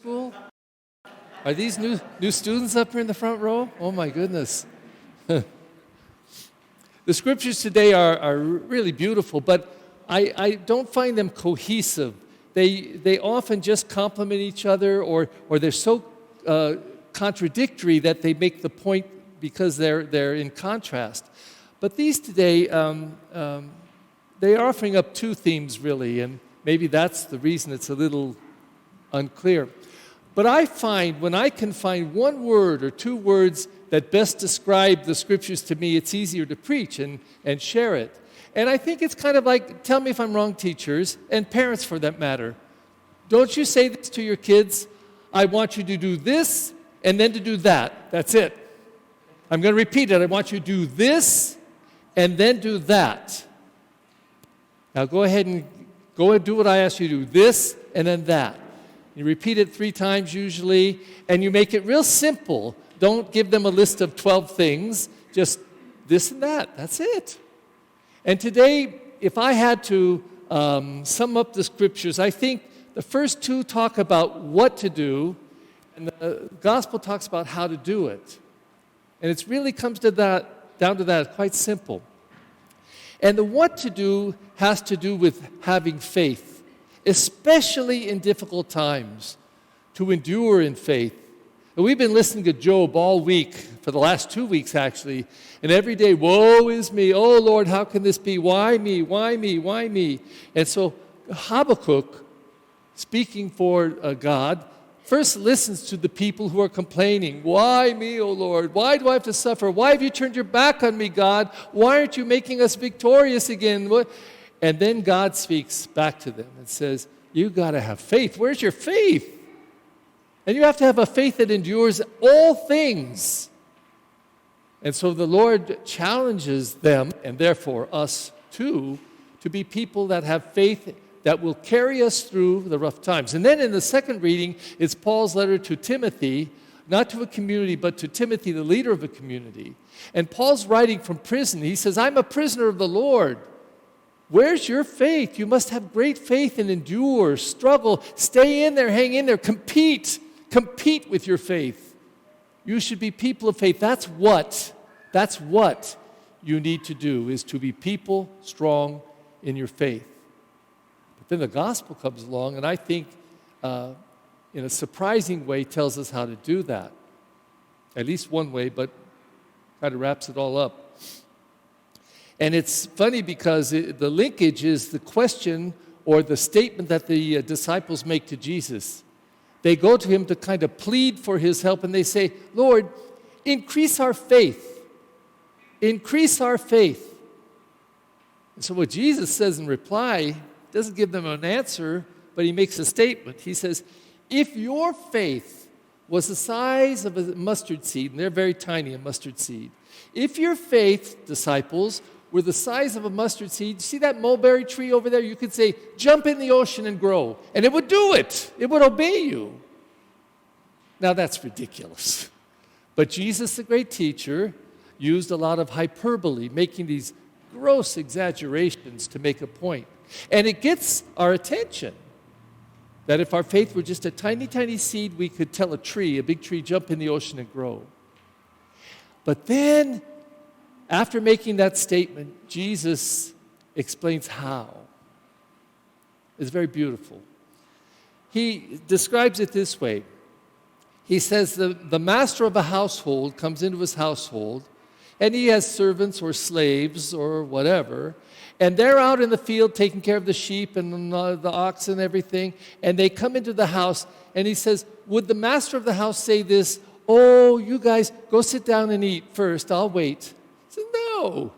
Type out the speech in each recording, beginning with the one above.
school? Are these new students up here in the front row? Oh my goodness. The scriptures today are really beautiful, but I don't find them cohesive. They often just complement each other, or they're so contradictory that they make the point because they're in contrast. But these today, they are offering up two themes really, and maybe that's the reason it's a little unclear. But I find when I can find one word or two words that best describe the scriptures to me, it's easier to preach and share it. And I think it's kind of like, tell me if I'm wrong, teachers, and parents for that matter. Don't you say this to your kids, I want you to do this and then to do that. That's it. I'm going to repeat it. I want you to do this and then do that. Now go ahead and do what I asked you to do, this and then that. You repeat it 3 times usually, and you make it real simple. Don't give them a list of 12 things, just this and that. That's it. And today, if I had to sum up the scriptures, I think the first 2 talk about what to do, and the gospel talks about how to do it. And it really comes to that, down to that. It's quite simple. And the what to do has to do with having faith, especially in difficult times, to endure in faith. And we've been listening to Job all week, for the last 2 weeks actually, and every day, woe is me, oh Lord, how can this be? Why me, why me, why me? And so Habakkuk, speaking for God, first listens to the people who are complaining. Why me, O Lord? Why do I have to suffer? Why have you turned your back on me, God? Why aren't you making us victorious again? And then God speaks back to them and says, you got to have faith. Where's your faith? And you have to have a faith that endures all things. And so the Lord challenges them, and therefore us too, to be people that have faith that will carry us through the rough times. And then in the second reading, it's Paul's letter to Timothy, not to a community, but to Timothy, the leader of a community. And Paul's writing from prison. He says, I'm a prisoner of the Lord. Where's your faith? You must have great faith and endure, struggle, stay in there, hang in there, compete with your faith. You should be people of faith. That's what you need to do, is to be people strong in your faith. Then the gospel comes along, and I think in a surprising way tells us how to do that. At least one way, but kind of wraps it all up. And it's funny because the linkage is the question or the statement that the disciples make to Jesus. They go to him to kind of plead for his help, and they say, Lord, increase our faith. Increase our faith. And so what Jesus says in reply doesn't give them an answer, but he makes a statement. He says, if your faith was the size of a mustard seed, and they're very tiny, a mustard seed. If your faith, disciples, were the size of a mustard seed, see that mulberry tree over there? You could say, jump in the ocean and grow. And it would do it. It would obey you. Now that's ridiculous. But Jesus, the great teacher, used a lot of hyperbole, making these gross exaggerations to make a point. And it gets our attention that if our faith were just a tiny, tiny seed, we could tell a big tree, jump in the ocean and grow. But then, after making that statement, Jesus explains how. It's very beautiful. He describes it this way. He says the master of a household comes into his household, and he has servants or slaves or whatever, and they're out in the field taking care of the sheep and the ox and everything, and they come into the house, and he says, would the master of the house say this, oh, you guys, go sit down and eat first, I'll wait. He said, no.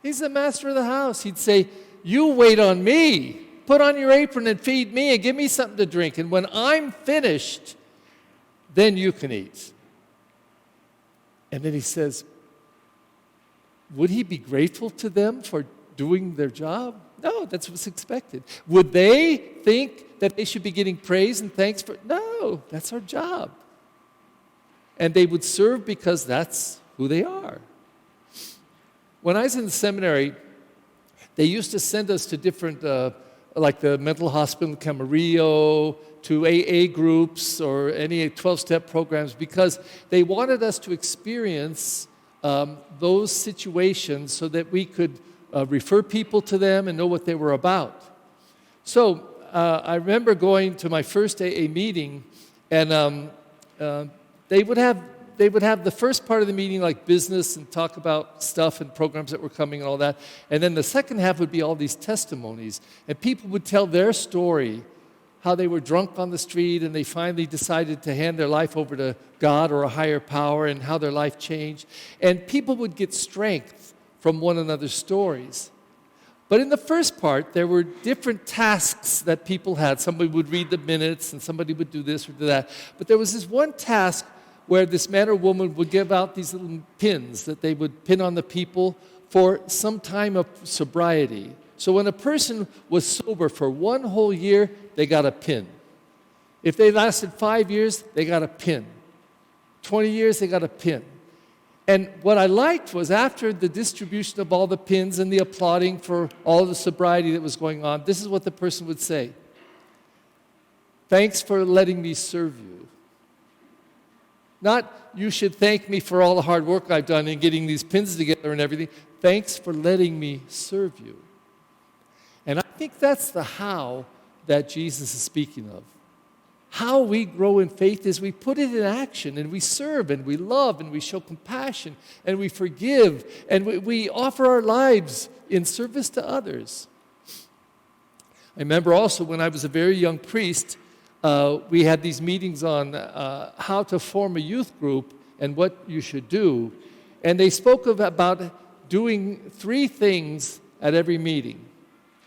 He's the master of the house. He'd say, you wait on me. Put on your apron and feed me and give me something to drink, and when I'm finished, then you can eat. And then he says, would he be grateful to them for doing their job? No, that's what's expected. Would they think that they should be getting praise and thanks for? No, that's our job. And they would serve because that's who they are. When I was in the seminary, they used to send us to different like the mental hospital in Camarillo, to AA groups or any 12-step programs, because they wanted us to experience those situations so that we could refer people to them and know what they were about. So I remember going to my first AA meeting, and they would have the first part of the meeting like business and talk about stuff and programs that were coming and all that. And then the second half would be all these testimonies. And people would tell their story, how they were drunk on the street and they finally decided to hand their life over to God or a higher power, and how their life changed. And people would get strength from one another's stories. But in the first part, there were different tasks that people had. Somebody would read the minutes and somebody would do this or do that. But there was this one task where this man or woman would give out these little pins that they would pin on the people for some time of sobriety. So when a person was sober for 1 whole year, they got a pin. If they lasted 5 years, they got a pin. 20 years, they got a pin. And what I liked was after the distribution of all the pins and the applauding for all the sobriety that was going on, this is what the person would say. Thanks for letting me serve you. Not, you should thank me for all the hard work I've done in getting these pins together and everything. Thanks for letting me serve you. And I think that's the how that Jesus is speaking of. How we grow in faith is we put it in action, and we serve, and we love, and we show compassion, and we forgive, and we offer our lives in service to others. I remember also when I was a very young priest, we had these meetings on how to form a youth group and what you should do. And they spoke about doing 3 things at every meeting,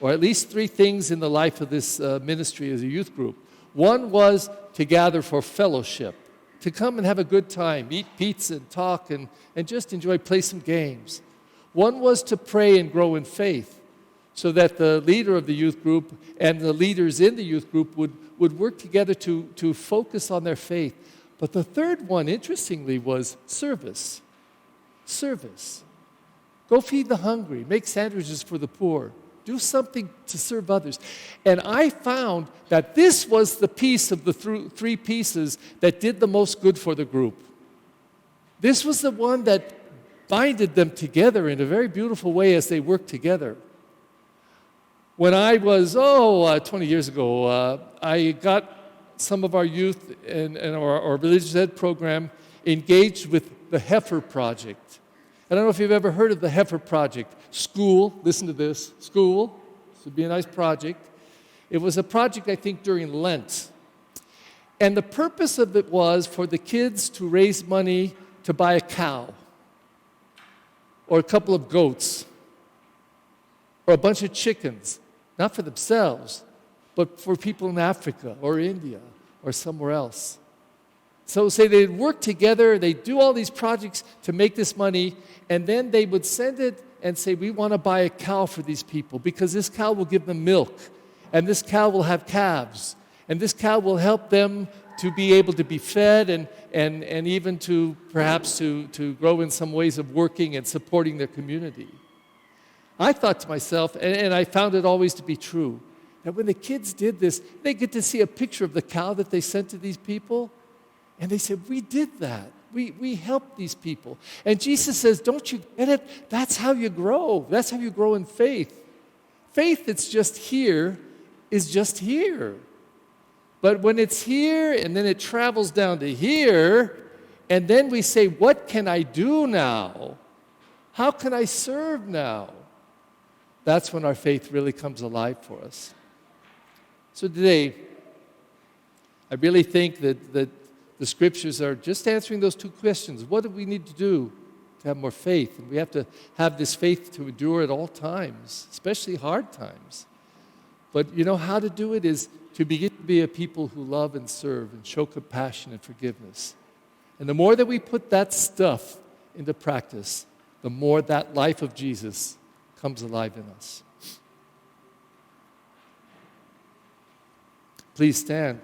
or at least 3 things in the life of this ministry as a youth group. One was to gather for fellowship, to come and have a good time, eat pizza and talk and just enjoy, play some games. One was to pray and grow in faith, so that the leader of the youth group and the leaders in the youth group would work together to focus on their faith. But the third one, interestingly, was service. Service. Go feed the hungry, make sandwiches for the poor. Do something to serve others. And I found that this was the piece of the 3 pieces that did the most good for the group. This was the one that binded them together in a very beautiful way as they worked together. When I was, 20 years ago, I got some of our youth and our religious ed program engaged with the Heifer Project. I don't know if you've ever heard of the Heifer Project. School, listen to this, school, this would be a nice project. It was a project, I think, during Lent. And the purpose of it was for the kids to raise money to buy a cow, or a couple of goats, or a bunch of chickens, not for themselves, but for people in Africa or India or somewhere else. So say they'd work together, they'd do all these projects to make this money, and then they would send it and say, we want to buy a cow for these people because this cow will give them milk, and this cow will have calves, and this cow will help them to be able to be fed and even to perhaps to grow in some ways of working and supporting their community. I thought to myself, and I found it always to be true, that when the kids did this, they get to see a picture of the cow that they sent to these people, and they said, we did that. We helped these people. And Jesus says, don't you get it? That's how you grow. That's how you grow in faith. Faith that's just here is just here. But when it's here and then it travels down to here, and then we say, what can I do now? How can I serve now? That's when our faith really comes alive for us. So today, I really think that the scriptures are just answering those 2 questions. What do we need to do to have more faith? And we have to have this faith to endure at all times, especially hard times. But you know how to do it is to begin to be a people who love and serve and show compassion and forgiveness. And the more that we put that stuff into practice, the more that life of Jesus comes alive in us. Please stand.